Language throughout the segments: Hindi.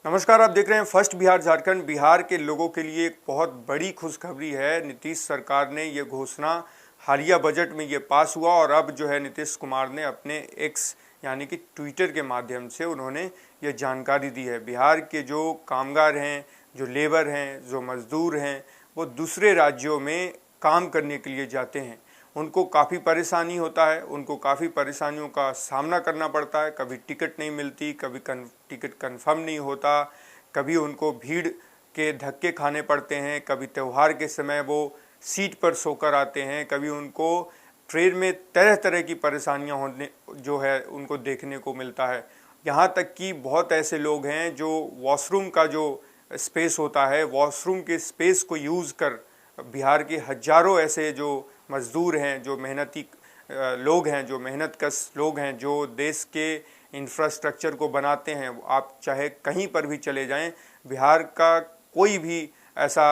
नमस्कार, आप देख रहे हैं फर्स्ट बिहार झारखंड। बिहार के लोगों के लिए एक बहुत बड़ी खुशखबरी है। नीतीश सरकार ने ये घोषणा हालिया बजट में ये पास हुआ और अब जो है नीतीश कुमार ने अपने एक्स यानी कि ट्विटर के माध्यम से उन्होंने ये जानकारी दी है। बिहार के जो कामगार हैं, जो लेबर हैं, जो मजदूर हैं, वो दूसरे राज्यों में काम करने के लिए जाते हैं। उनको काफ़ी परेशानी होता है, उनको काफ़ी परेशानियों का सामना करना पड़ता है। कभी टिकट नहीं मिलती, कभी टिकट कंफर्म नहीं होता, कभी उनको भीड़ के धक्के खाने पड़ते हैं, कभी त्यौहार के समय वो सीट पर सोकर आते हैं, कभी उनको ट्रेन में तरह तरह की परेशानियां होने जो है उनको देखने को मिलता है। यहाँ तक कि बहुत ऐसे लोग हैं जो वॉशरूम का जो स्पेस होता है, वॉशरूम के स्पेस को यूज़ कर बिहार के हजारों ऐसे जो मजदूर हैं, जो मेहनती लोग हैं, जो मेहनतकश लोग हैं, जो देश के इंफ्रास्ट्रक्चर को बनाते हैं, आप चाहे कहीं पर भी चले जाएं, बिहार का कोई भी ऐसा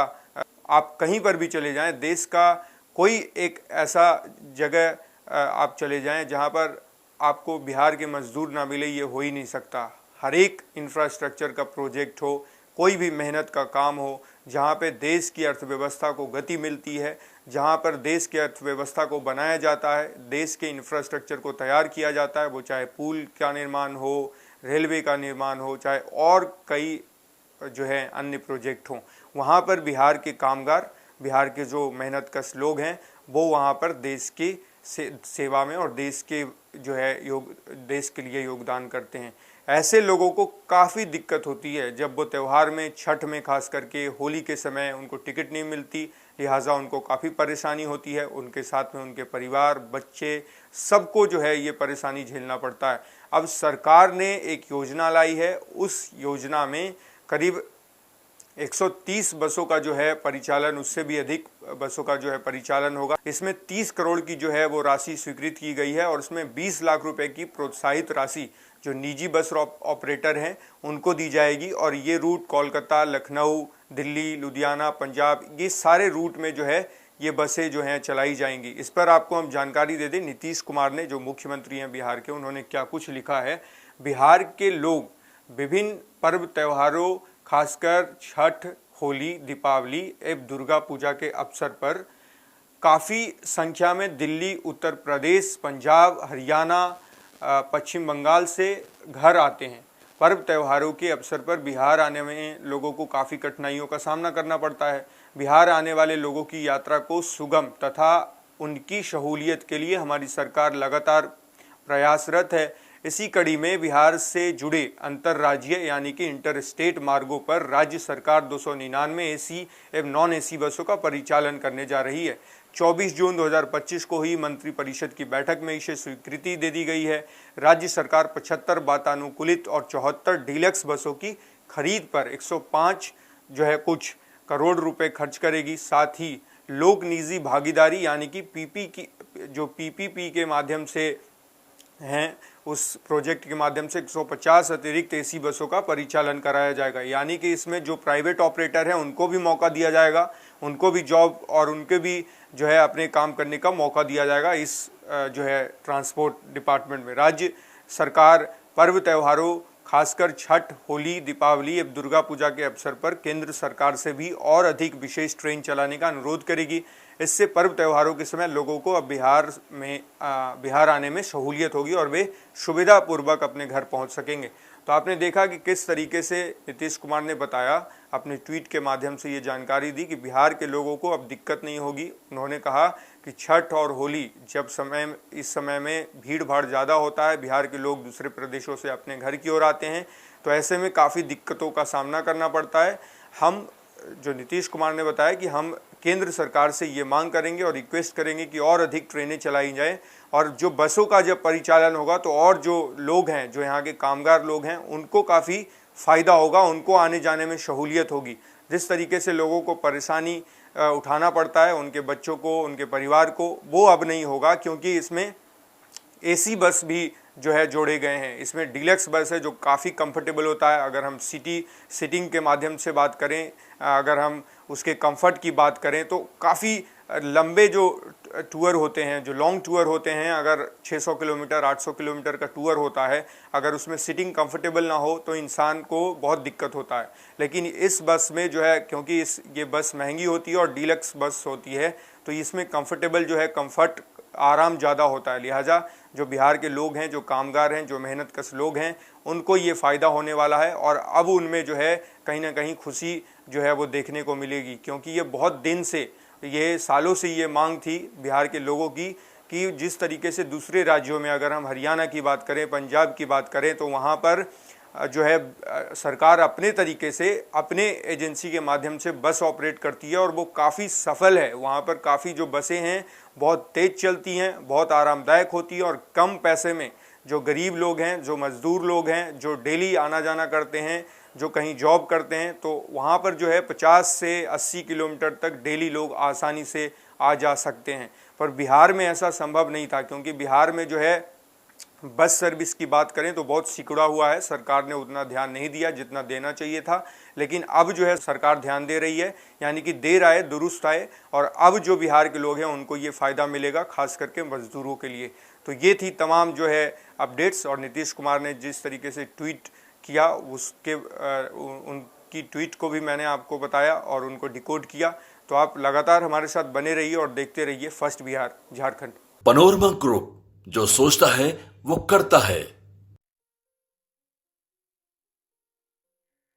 आप कहीं पर भी चले जाएं, देश का कोई एक ऐसा जगह आप चले जाएं जहां पर आपको बिहार के मजदूर ना मिले, ये हो ही नहीं सकता। हर एक इंफ्रास्ट्रक्चर का प्रोजेक्ट हो, कोई भी मेहनत का काम हो, जहाँ पे देश की अर्थव्यवस्था को गति मिलती है, जहाँ पर देश की अर्थव्यवस्था को बनाया जाता है, देश के इंफ्रास्ट्रक्चर को तैयार किया जाता है, वो चाहे पुल का निर्माण हो, रेलवे का निर्माण हो, चाहे और कई जो है अन्य प्रोजेक्ट हों, वहाँ पर बिहार के कामगार, बिहार के जो मेहनतकश लोग हैं, वो वहाँ पर देश की सेवा में और देश के जो है देश के लिए योगदान करते हैं। ऐसे लोगों को काफ़ी दिक्कत होती है जब वो त्यौहार में, छठ में खास करके, होली के समय उनको टिकट नहीं मिलती, लिहाजा उनको काफ़ी परेशानी होती है। उनके साथ में उनके परिवार, बच्चे, सबको जो है ये परेशानी झेलना पड़ता है। अब सरकार ने एक योजना लाई है, उस योजना में करीब 130 बसों का जो है परिचालन, उससे भी अधिक बसों का जो है परिचालन होगा। इसमें 30 करोड़ की जो है वो राशि स्वीकृत की गई है और उसमें 20 लाख रुपए की प्रोत्साहित राशि जो निजी बस ऑपरेटर हैं उनको दी जाएगी। और ये रूट कोलकाता, लखनऊ, दिल्ली, लुधियाना, पंजाब, ये सारे रूट में जो है ये बसें जो हैं चलाई जाएंगी। इस पर आपको हम जानकारी दे दें, नीतीश कुमार ने, जो मुख्यमंत्री हैं बिहार के, उन्होंने क्या कुछ लिखा है। बिहार के लोग विभिन्न पर्व त्योहारों, खासकर छठ, होली, दीपावली एवं दुर्गा पूजा के अवसर पर काफ़ी संख्या में दिल्ली, उत्तर प्रदेश, पंजाब, हरियाणा, पश्चिम बंगाल से घर आते हैं। पर्व त्योहारों के अवसर पर बिहार आने में लोगों को काफ़ी कठिनाइयों का सामना करना पड़ता है। बिहार आने वाले लोगों की यात्रा को सुगम तथा उनकी सहूलियत के लिए हमारी सरकार लगातार प्रयासरत है। इसी कड़ी में बिहार से जुड़े अंतर्राज्यीय यानी कि इंटर स्टेट मार्गों पर राज्य सरकार 299 एसी एवं नॉन एसी बसों का परिचालन करने जा रही है। 24 जून 2025 को ही मंत्रिपरिषद की बैठक में इसे स्वीकृति दे दी गई है। राज्य सरकार 75 वातानुकूलित और 74 डीलक्स बसों की खरीद पर 105 जो है कुछ करोड़ रुपए खर्च करेगी। साथ ही लोक निजी भागीदारी यानी कि पीपीपी के माध्यम से हैं, उस प्रोजेक्ट के माध्यम से 150 अतिरिक्त एसी बसों का परिचालन कराया जाएगा। यानी कि इसमें जो प्राइवेट ऑपरेटर हैं उनको भी मौका दिया जाएगा, उनको भी जॉब और उनके भी जो है अपने काम करने का मौका दिया जाएगा इस जो है ट्रांसपोर्ट डिपार्टमेंट में। राज्य सरकार पर्व त्योहारों, खासकर छठ, होली, दीपावली एवं दुर्गा पूजा के अवसर पर केंद्र सरकार से भी और अधिक विशेष ट्रेन चलाने का अनुरोध करेगी। इससे पर्व त्योहारों के समय लोगों को अब बिहार आने में सहूलियत होगी और वे सुविधापूर्वक अपने घर पहुंच सकेंगे। तो आपने देखा कि किस तरीके से नीतीश कुमार ने बताया, अपने ट्वीट के माध्यम से ये जानकारी दी कि बिहार के लोगों को अब दिक्कत नहीं होगी। उन्होंने कहा कि छठ और होली इस समय में भीड़ भाड़ ज़्यादा होता है, बिहार के लोग दूसरे प्रदेशों से अपने घर की ओर आते हैं, तो ऐसे में काफ़ी दिक्कतों का सामना करना पड़ता है। हम जो नीतीश कुमार ने बताया कि हम केंद्र सरकार से ये मांग करेंगे और रिक्वेस्ट करेंगे कि और अधिक ट्रेनें चलाई जाएं और जो बसों का जब परिचालन होगा तो और जो लोग हैं, जो यहाँ के कामगार लोग हैं, उनको काफ़ी फ़ायदा होगा, उनको आने जाने में सहूलियत होगी। जिस तरीके से लोगों को परेशानी उठाना पड़ता है, उनके बच्चों को, उनके परिवार को, वो अब नहीं होगा, क्योंकि इसमें एसी बस भी जो है जोड़े गए हैं। इसमें डीलक्स बस है जो काफ़ी कंफर्टेबल होता है। अगर हम सीटिंग के माध्यम से बात करें, अगर हम उसके कंफर्ट की बात करें तो काफ़ी लंबे जो टूर होते हैं, जो लॉन्ग टूर होते हैं, अगर 600 किलोमीटर 800 किलोमीटर का टूर होता है, अगर उसमें सिटिंग कंफर्टेबल ना हो तो इंसान को बहुत दिक्कत होता है। लेकिन इस बस में जो है, क्योंकि ये बस महंगी होती है और डीलक्स बस होती है, तो इसमें कंफर्टेबल जो है, कंफर्ट आराम ज़्यादा होता है। लिहाजा जो बिहार के लोग हैं, जो कामगार हैं, जो मेहनत कश लोग हैं, उनको ये फ़ायदा होने वाला है और अब उनमें जो है कहीं ना कहीं खुशी जो है वो देखने को मिलेगी। क्योंकि ये बहुत दिन से, ये सालों से ये मांग थी बिहार के लोगों की कि जिस तरीके से दूसरे राज्यों में, अगर हम हरियाणा की बात करें, पंजाब की बात करें, तो वहाँ पर जो है सरकार अपने तरीके से, अपने एजेंसी के माध्यम से बस ऑपरेट करती है और वो काफ़ी सफल है। वहाँ पर काफ़ी जो बसें हैं बहुत तेज़ चलती हैं, बहुत आरामदायक होती है और कम पैसे में जो गरीब लोग हैं, जो मज़दूर लोग हैं, जो डेली आना जाना करते हैं, जो कहीं जॉब करते हैं, तो वहाँ पर जो है 50 से 80 किलोमीटर तक डेली लोग आसानी से आ जा सकते हैं। पर बिहार में ऐसा संभव नहीं था, क्योंकि बिहार में जो है बस सर्विस की बात करें तो बहुत सिकुड़ा हुआ है। सरकार ने उतना ध्यान नहीं दिया जितना देना चाहिए था। लेकिन अब जो है सरकार ध्यान दे रही है, यानी कि देर आए दुरुस्त आए, और अब जो बिहार के लोग हैं उनको ये फ़ायदा मिलेगा, खास करके मजदूरों के लिए। तो ये थी तमाम जो है अपडेट्स, और नीतीश कुमार ने जिस तरीके से ट्वीट किया उसके उनकी ट्वीट को भी मैंने आपको बताया और उनको डिकोड किया। तो आप लगातार हमारे साथ बने रहिए और देखते रहिए first Bihar Jharkhand. Panorama group, जो सोचता है वो करता है।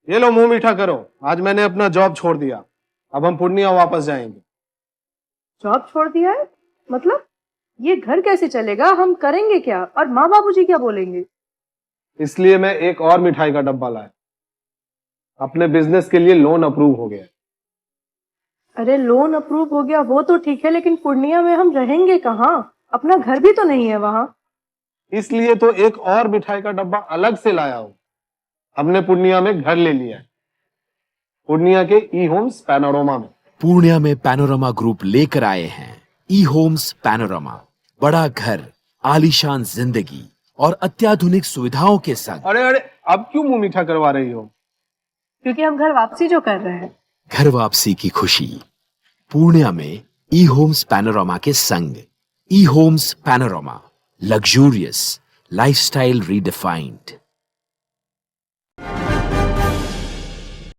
ये लो मुंह मीठा करो, आज मैंने अपना जॉब छोड़ दिया, अब हम पूर्णिया वापस जाएंगे। जॉब छोड़ दिया है? मतलब ये घर कैसे चलेगा? हम करेंगे क्या? और माँ बाबूजी क्या बोलेंगे? इसलिए मैं एक और मिठाई का डब्बा लाया। अपने बिजनेस के लिए लोन अप्रूव हो गया। अरे लोन अप्रूव हो गया वो तो ठीक है, लेकिन पूर्णिया में हम रहेंगे कहाँ? अपना घर भी तो नहीं है वहाँ। इसलिए तो एक और मिठाई का डब्बा अलग से लाया हूं। हमने पूर्णिया में घर ले लिया है, पूर्णिया के ई होम्स पैनोरमा में। पूर्णिया में पैनोरमा ग्रुप लेकर आए हैं ई होम्स पैनोरमा। बड़ा घर, आलीशान जिंदगी और अत्याधुनिक सुविधाओं के संग। अरे अब क्यों मुंह मीठा करवा रही हो? क्योंकि हम घर वापसी जो कर रहे हैं। घर वापसी की खुशी पूर्णिया में ई होम्स पैनोरमा के संग। E homes panorama, luxurious lifestyle redefined.